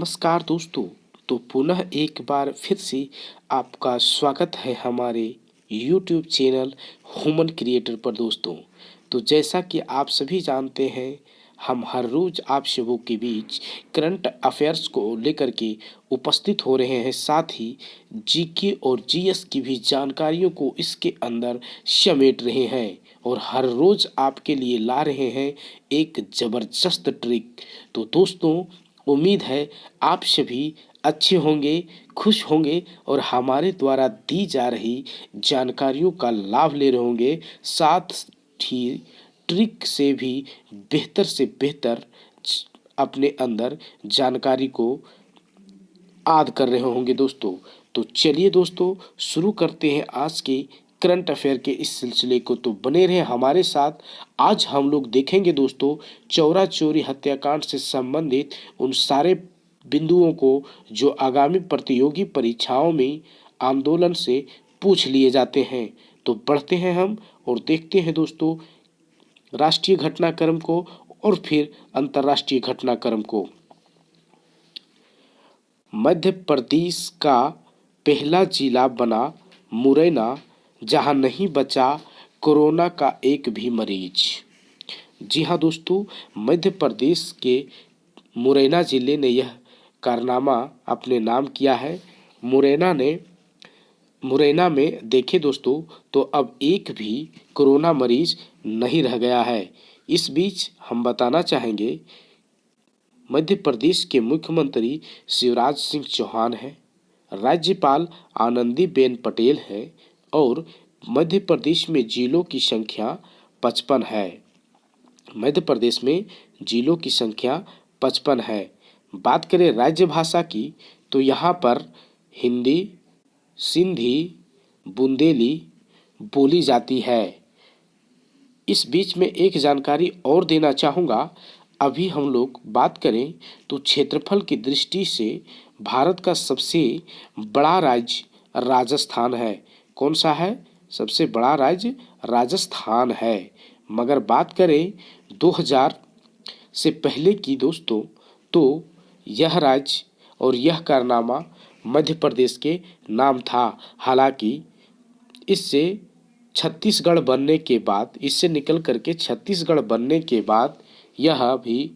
नमस्कार दोस्तों। तो पुनः एक बार फिर से आपका स्वागत है हमारे YouTube चैनल ह्यूमन क्रिएटर पर दोस्तों। तो जैसा कि आप सभी जानते हैं, हम हर रोज़ आप सबों के बीच करंट अफेयर्स को लेकर के उपस्थित हो रहे हैं। साथ ही जीके और जीएस की भी जानकारियों को इसके अंदर समेट रहे हैं और हर रोज़ आपके लिए ला रहे हैं एक ज़बरदस्त ट्रिक। तो दोस्तों, उम्मीद है आप सभी अच्छे होंगे, खुश होंगे और हमारे द्वारा दी जा रही जानकारियों का लाभ ले रहे होंगे। साथ ही ट्रिक से भी बेहतर से बेहतर अपने अंदर जानकारी को याद कर रहे होंगे दोस्तों। तो चलिए दोस्तों, शुरू करते हैं आज के करंट अफेयर के इस सिलसिले को। तो बने रहे हमारे साथ। आज हम लोग देखेंगे दोस्तों चौरा चोरी हत्याकांड से संबंधित उन सारे बिंदुओं को जो आगामी प्रतियोगी परीक्षाओं में आंदोलन से पूछ लिए जाते हैं। तो बढ़ते हैं हम और देखते हैं दोस्तों राष्ट्रीय घटनाक्रम को और फिर अंतर्राष्ट्रीय घटनाक्रम को। मध्य प्रदेश का पहला जिला बना मुरैना, जहां नहीं बचा कोरोना का एक भी मरीज। जी हाँ दोस्तों, मध्य प्रदेश के मुरैना जिले ने यह कारनामा अपने नाम किया है। मुरैना में देखे दोस्तों तो अब एक भी कोरोना मरीज नहीं रह गया है। इस बीच हम बताना चाहेंगे मध्य प्रदेश के मुख्यमंत्री शिवराज सिंह चौहान हैं, राज्यपाल आनंदीबेन पटेल है और मध्य प्रदेश में जिलों की संख्या 55 है। मध्य प्रदेश में जिलों की संख्या 55 है। बात करें राज्य भाषा की तो यहाँ पर हिंदी, सिंधी, बुंदेली बोली जाती है। इस बीच में एक जानकारी और देना चाहूँगा। अभी हम लोग बात करें तो क्षेत्रफल की दृष्टि से भारत का सबसे बड़ा राज्य राजस्थान है। कौन सा है? सबसे बड़ा राज्य राजस्थान है। मगर बात करें 2000 से पहले की दोस्तों, तो यह राज्य और यह कारनामा मध्य प्रदेश के नाम था। हालांकि इससे छत्तीसगढ़ बनने के बाद, इससे निकल करके छत्तीसगढ़ बनने के बाद यह भी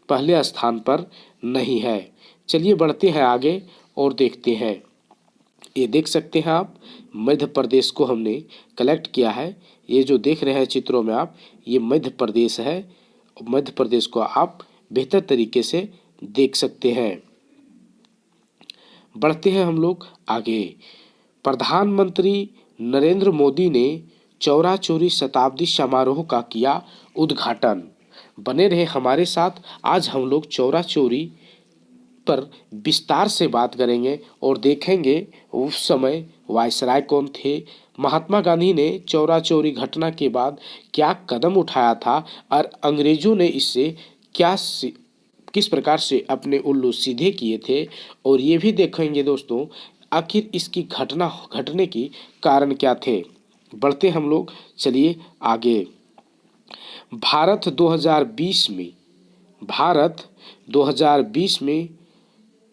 पहले स्थान पर नहीं है। चलिए बढ़ते हैं आगे और देखते हैं। ये देख सकते हैं आप, मध्य प्रदेश को हमने कलेक्ट किया है। ये जो देख रहे हैं चित्रों में आप, ये मध्य प्रदेश है। मध्य प्रदेश को आप बेहतर तरीके से देख सकते हैं। बढ़ते हैं हम लोग आगे। प्रधानमंत्री नरेंद्र मोदी ने चौरा चोरी शताब्दी समारोह का किया उद्घाटन। बने रहे हमारे साथ। आज हम लोग चौरा चोरी पर विस्तार से बात करेंगे और देखेंगे उस समय वायसराय कौन थे, महात्मा गांधी ने चौरा चोरी घटना के बाद क्या कदम उठाया था और अंग्रेजों ने इससे किस प्रकार से अपने उल्लू सीधे किए थे। और ये भी देखेंगे दोस्तों आखिर इसकी घटना घटने की कारण क्या थे। बढ़ते हम लोग, चलिए आगे। भारत 2020 में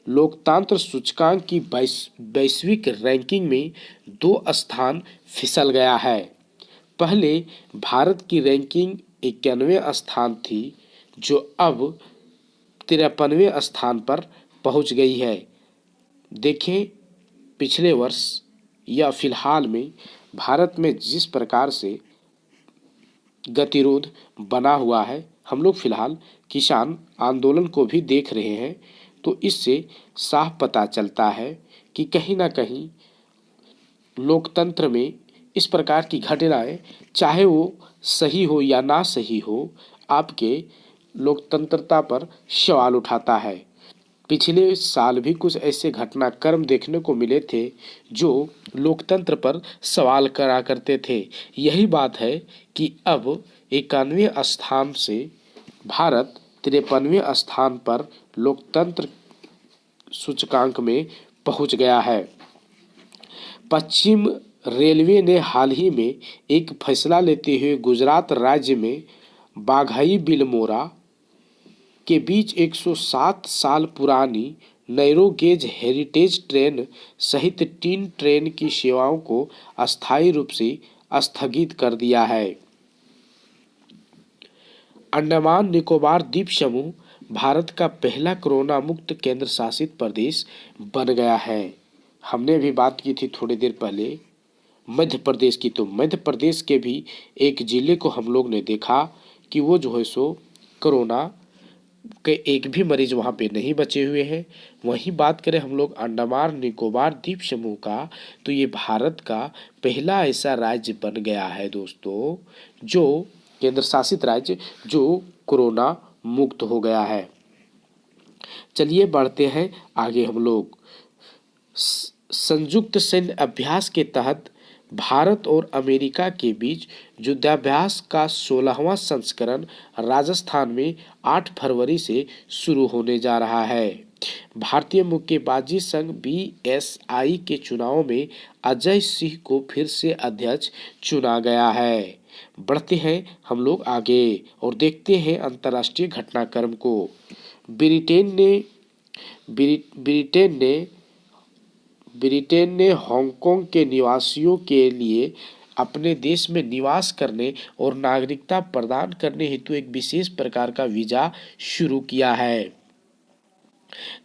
लोकतंत्र सूचकांक की वैश्विक रैंकिंग में 2 स्थान फिसल गया है। पहले भारत की रैंकिंग 91वें स्थान थी, जो अब 53वें स्थान पर पहुंच गई है। देखें पिछले वर्ष या फिलहाल में भारत में जिस प्रकार से गतिरोध बना हुआ है, हम लोग फिलहाल किसान आंदोलन को भी देख रहे हैं। तो इससे साफ पता चलता है कि कहीं ना कहीं लोकतंत्र में इस प्रकार की घटनाएं, चाहे वो सही हो या ना सही हो, आपके लोकतंत्रता पर सवाल उठाता है। पिछले साल भी कुछ ऐसे घटनाक्रम देखने को मिले थे जो लोकतंत्र पर सवाल करा करते थे। यही बात है कि अब 91वें स्थान से भारत 53वें स्थान पर लोकतंत्र सूचकांक में पहुंच गया है। पश्चिम रेलवे ने हाल ही में एक फैसला लेते हुए गुजरात राज्य में बाघाई बिलमोरा के बीच 107 साल पुरानी नैरो गेज हेरिटेज ट्रेन सहित 3 ट्रेन की सेवाओं को अस्थायी रूप से स्थगित कर दिया है। अंडमान निकोबार द्वीप समूह भारत का पहला कोरोना मुक्त केंद्र शासित प्रदेश बन गया है। हमने भी बात की थी थोड़ी देर पहले मध्य प्रदेश की, तो मध्य प्रदेश के भी एक जिले को हम लोग ने देखा कि वो जो है सो कोरोना के एक भी मरीज वहाँ पे नहीं बचे हुए हैं। वहीं बात करें हम लोग अंडमान निकोबार द्वीप समूह का, तो ये भारत का पहला ऐसा राज्य बन गया है दोस्तों, जो केंद्र शासित राज्य जो कोरोना मुक्त हो गया है। चलिए बढ़ते हैं आगे हम लोग। संयुक्त सैन्य अभ्यास के तहत भारत और अमेरिका के बीच युद्धाभ्यास का 16वां संस्करण राजस्थान में 8 फरवरी से शुरू होने जा रहा है। भारतीय मुक्केबाजी संघ बीएसआई के चुनाव में अजय सिंह को फिर से अध्यक्ष चुना गया है। बढ़ते हैं हम लोग आगे और देखते हैं अंतर्राष्ट्रीय घटनाक्रम को। ब्रिटेन ने हांगकांग के निवासियों के लिए अपने देश में निवास करने और नागरिकता प्रदान करने हेतु एक विशेष प्रकार का वीजा शुरू किया है।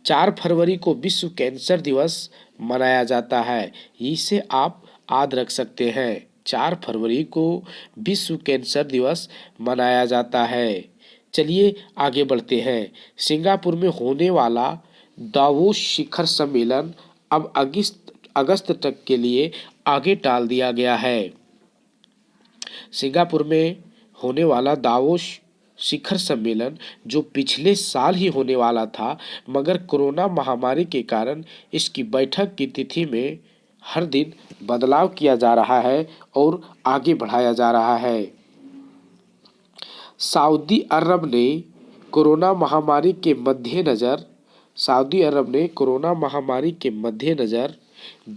4 फरवरी को विश्व कैंसर दिवस मनाया जाता है। इसे आप याद रख सकते हैं, 4 फरवरी को विश्व कैंसर दिवस मनाया जाता है। चलिए आगे बढ़ते हैं। सिंगापुर में होने वाला दावोस शिखर सम्मेलन अब अगस्त तक के लिए आगे टाल दिया गया है। सिंगापुर में होने वाला दावोस शिखर सम्मेलन जो पिछले साल ही होने वाला था, मगर कोरोना महामारी के कारण इसकी बैठक की तिथि में हर दिन बदलाव किया जा रहा है और आगे बढ़ाया जा रहा है। सऊदी अरब ने कोरोना महामारी के मद्देनज़र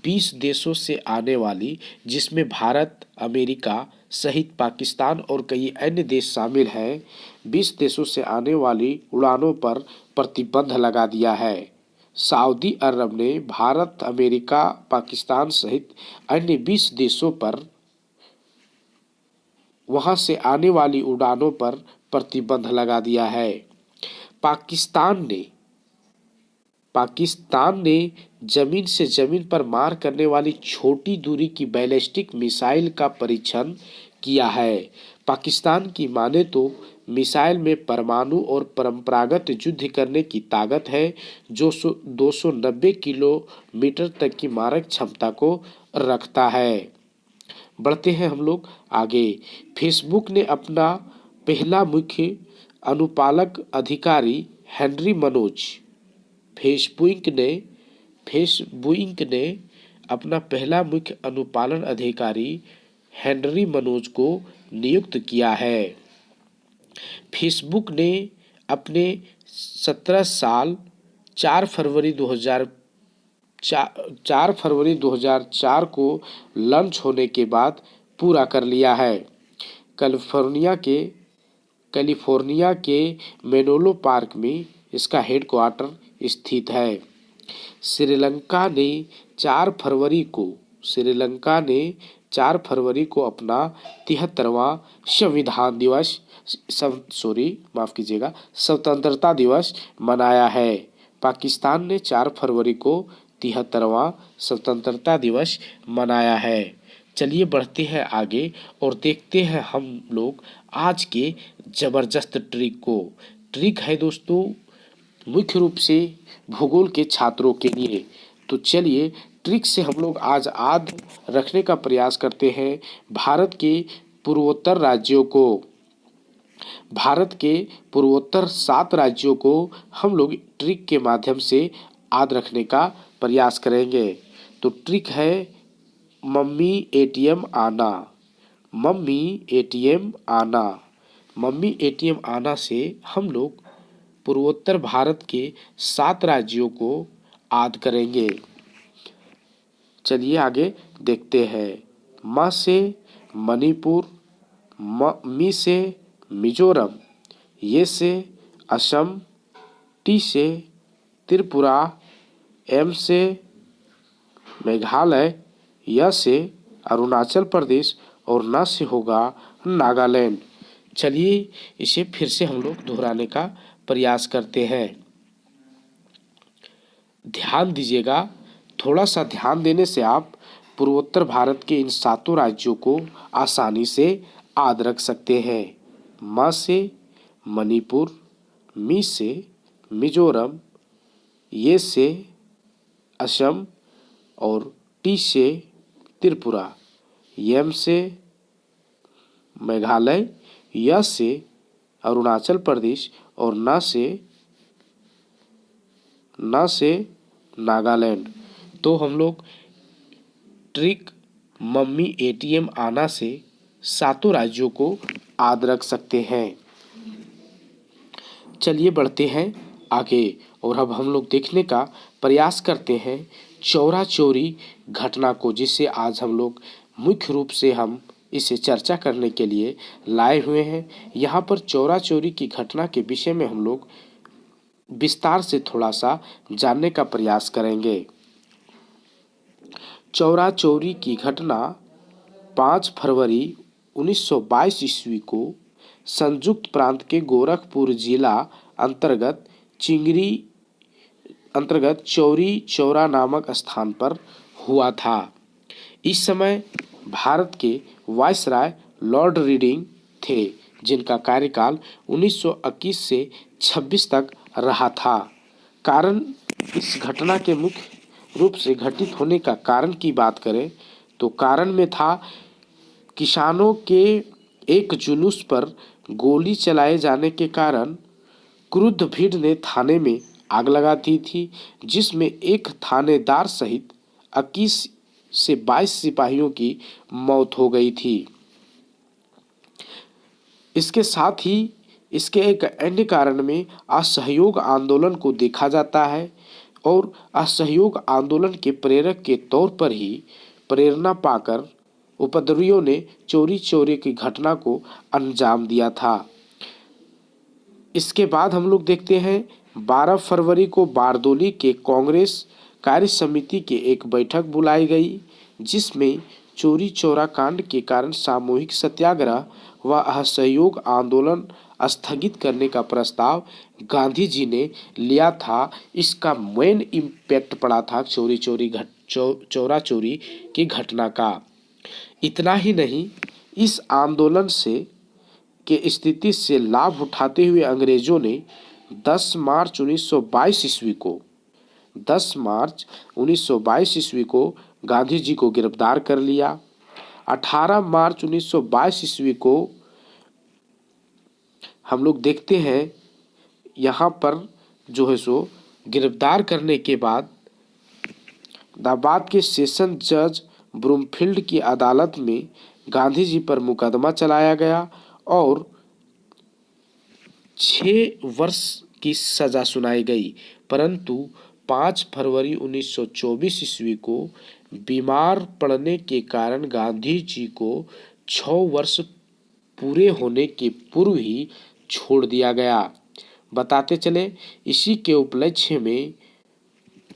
20 देशों से आने वाली, जिसमें भारत, अमेरिका सहित पाकिस्तान और कई अन्य देश शामिल हैं, 20 देशों से आने वाली उड़ानों पर प्रतिबंध लगा दिया है। सऊदी अरब ने भारत, अमेरिका, पाकिस्तान सहित अन्य 20 देशों पर वहां से आने वाली उड़ानों पर प्रतिबंध लगा दिया है। पाकिस्तान ने जमीन से जमीन पर मार करने वाली छोटी दूरी की बैलिस्टिक मिसाइल का परीक्षण किया है। पाकिस्तान की माने तो मिसाइल में परमाणु और परंपरागत युद्ध करने की ताकत है, जो 290 किलोमीटर तक की मारक क्षमता को रखता है। बढ़ते हैं हम लोग आगे। फेसबुक ने अपना पहला मुख्य अनुपालक अधिकारी हेनरी मनोज फेसबुक ने अपना पहला मुख्य अनुपालन अधिकारी हेनरी मनोज को नियुक्त किया है। फेसबुक ने अपने 17 साल 4 फरवरी 2004 को लॉन्च होने के बाद पूरा कर लिया है। कैलिफोर्निया के मेनलो पार्क में इसका हेडक्वार्टर स्थित है। श्रीलंका ने 4 फरवरी को अपना 73वां स्वतंत्रता दिवस मनाया है। पाकिस्तान ने 4 फरवरी को 73वां स्वतंत्रता दिवस मनाया है। चलिए बढ़ते हैं आगे और देखते हैं हम लोग आज के जबरदस्त ट्रिक को। ट्रिक है दोस्तों मुख्य रूप से भूगोल के छात्रों के लिए। तो चलिए ट्रिक से हम लोग आज याद रखने का प्रयास करते हैं। भारत के पूर्वोत्तर 7 राज्यों को हम लोग ट्रिक के माध्यम से याद रखने का प्रयास करेंगे। तो ट्रिक है मम्मी एटीएम आना। मम्मी एटीएम आना से हम लोग पूर्वोत्तर भारत के 7 राज्यों को याद करेंगे। चलिए आगे देखते हैं। म से मणिपुर, मी से मिजोरम, ये से असम, टी से त्रिपुरा, एम से मेघालय, य से अरुणाचल प्रदेश और न से होगा नागालैंड। चलिए इसे फिर से हम लोग दोहराने का प्रयास करते हैं। ध्यान दीजिएगा, थोड़ा सा ध्यान देने से आप पूर्वोत्तर भारत के इन 7 राज्यों को आसानी से याद रख सकते हैं। म से मणिपुर, मी से मिजोरम, ये से असम और टी से त्रिपुरा, एम से मेघालय, य से अरुणाचल प्रदेश और न से नागालैंड। तो हम लोग ट्रिक मम्मी एटीएम आना से 7 राज्यों को याद रख सकते हैं। चलिए बढ़ते हैं आगे और अब हम लोग देखने का प्रयास करते हैं चौरा चोरी घटना को, जिसे आज हम लोग मुख्य रूप से हम इसे चर्चा करने के लिए लाए हुए हैं। यहाँ पर चौरा चोरी की घटना के विषय में हम लोग विस्तार से थोड़ा सा जानने का प्रयास करेंगे। चौरा चोरी की घटना 5 फरवरी 1922 ईस्वी को संयुक्त प्रांत के गोरखपुर जिला अंतर्गत चौरी चौरा नामक स्थान पर हुआ था। इस समय भारत के वायसराय लॉर्ड रीडिंग थे, जिनका कार्यकाल 1921 से 26 तक रहा था। कारण, इस घटना के मुख्य रूप से घटित होने का कारण की बात करें तो कारण में था किसानों के एक जुलूस पर गोली चलाए जाने के कारण क्रुद्ध भीड़ ने थाने में आग लगा दी थी, जिसमें एक थानेदार सहित 21 से 22 सिपाहियों की मौत हो गई थी। इसके साथ ही इसके एक अन्य कारण में असहयोग आंदोलन को देखा जाता है और असहयोग आंदोलन के प्रेरक के तौर पर ही प्रेरणा पाकर उपद्रवियों ने चोरी चोरी की घटना को अंजाम दिया था। इसके बाद हम लोग देखते हैं 12 फरवरी को बारदोली के कांग्रेस कार्य समिति की एक बैठक बुलाई गई, जिसमें चोरी चौरा कांड के कारण सामूहिक सत्याग्रह व असहयोग आंदोलन स्थगित करने का प्रस्ताव गांधी जी ने लिया था। इसका मेन इम्पैक्ट पड़ा था चौरा चोरी की घटना का। इतना ही नहीं, इस आंदोलन से के स्थिति से लाभ उठाते हुए अंग्रेजों ने 10 मार्च 1922 ईस्वी को गांधी जी को गिरफ्तार कर लिया। 18 मार्च 1922 ईस्वी को हम लोग देखते हैं यहाँ पर जो है सो गिरफ्तार करने के बाद इलाहाबाद के सेशन जज ब्रूमफील्ड की अदालत में गांधी जी पर मुकदमा चलाया गया और 6 वर्ष की सजा सुनाई गई। परंतु 5 फरवरी 1924 ईस्वी को बीमार पड़ने के कारण गांधी जी को 6 वर्ष पूरे होने के पूर्व ही छोड़ दिया गया। बताते चले, इसी के उपलक्ष्य में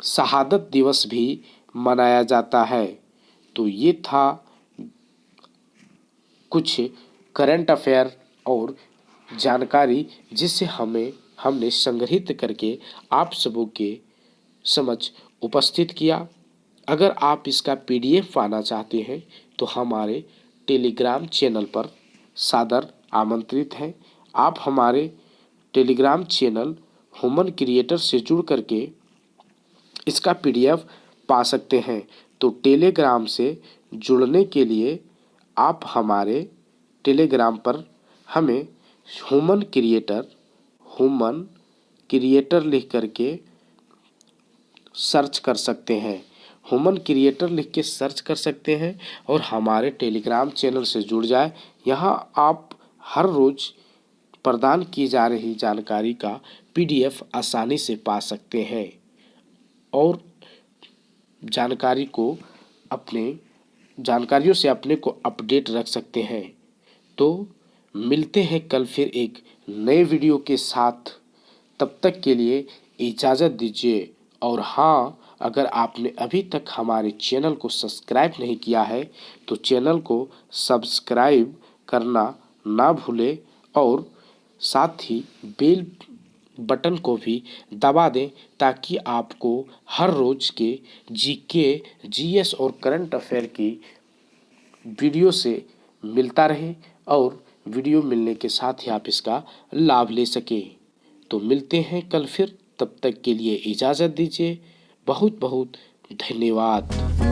शहादत दिवस भी मनाया जाता है। तो ये था कुछ करंट अफेयर और जानकारी, जिसे हमने संग्रहित करके आप सबों के समझ उपस्थित किया। अगर आप इसका PDF पाना चाहते हैं तो हमारे टेलीग्राम चैनल पर सादर आमंत्रित हैं। आप हमारे टेलीग्राम चैनल ह्यूमन क्रिएटर से जुड़ करके इसका PDF पा सकते हैं। तो टेलीग्राम से जुड़ने के लिए आप हमारे टेलीग्राम पर हमें ह्यूमन क्रिएटर लिख करके सर्च कर सकते हैं। ह्यूमन क्रिएटर लिख के सर्च कर सकते हैं और हमारे टेलीग्राम चैनल से जुड़ जाए। यहाँ आप हर रोज प्रदान की जा रही जानकारी का PDF आसानी से पा सकते हैं और जानकारियों से अपने को अपडेट रख सकते हैं। तो मिलते हैं कल फिर एक नए वीडियो के साथ। तब तक के लिए इजाज़त दीजिए। और हाँ, अगर आपने अभी तक हमारे चैनल को सब्सक्राइब नहीं किया है तो चैनल को सब्सक्राइब करना ना भूलें और साथ ही बेल बटन को भी दबा दें ताकि आपको हर रोज़ के जीके, जीएस और करंट अफेयर की वीडियो से मिलता रहे और वीडियो मिलने के साथ ही आप इसका लाभ ले सकें। तो मिलते हैं कल फिर, तब तक के लिए इजाज़त दीजिए। बहुत बहुत धन्यवाद।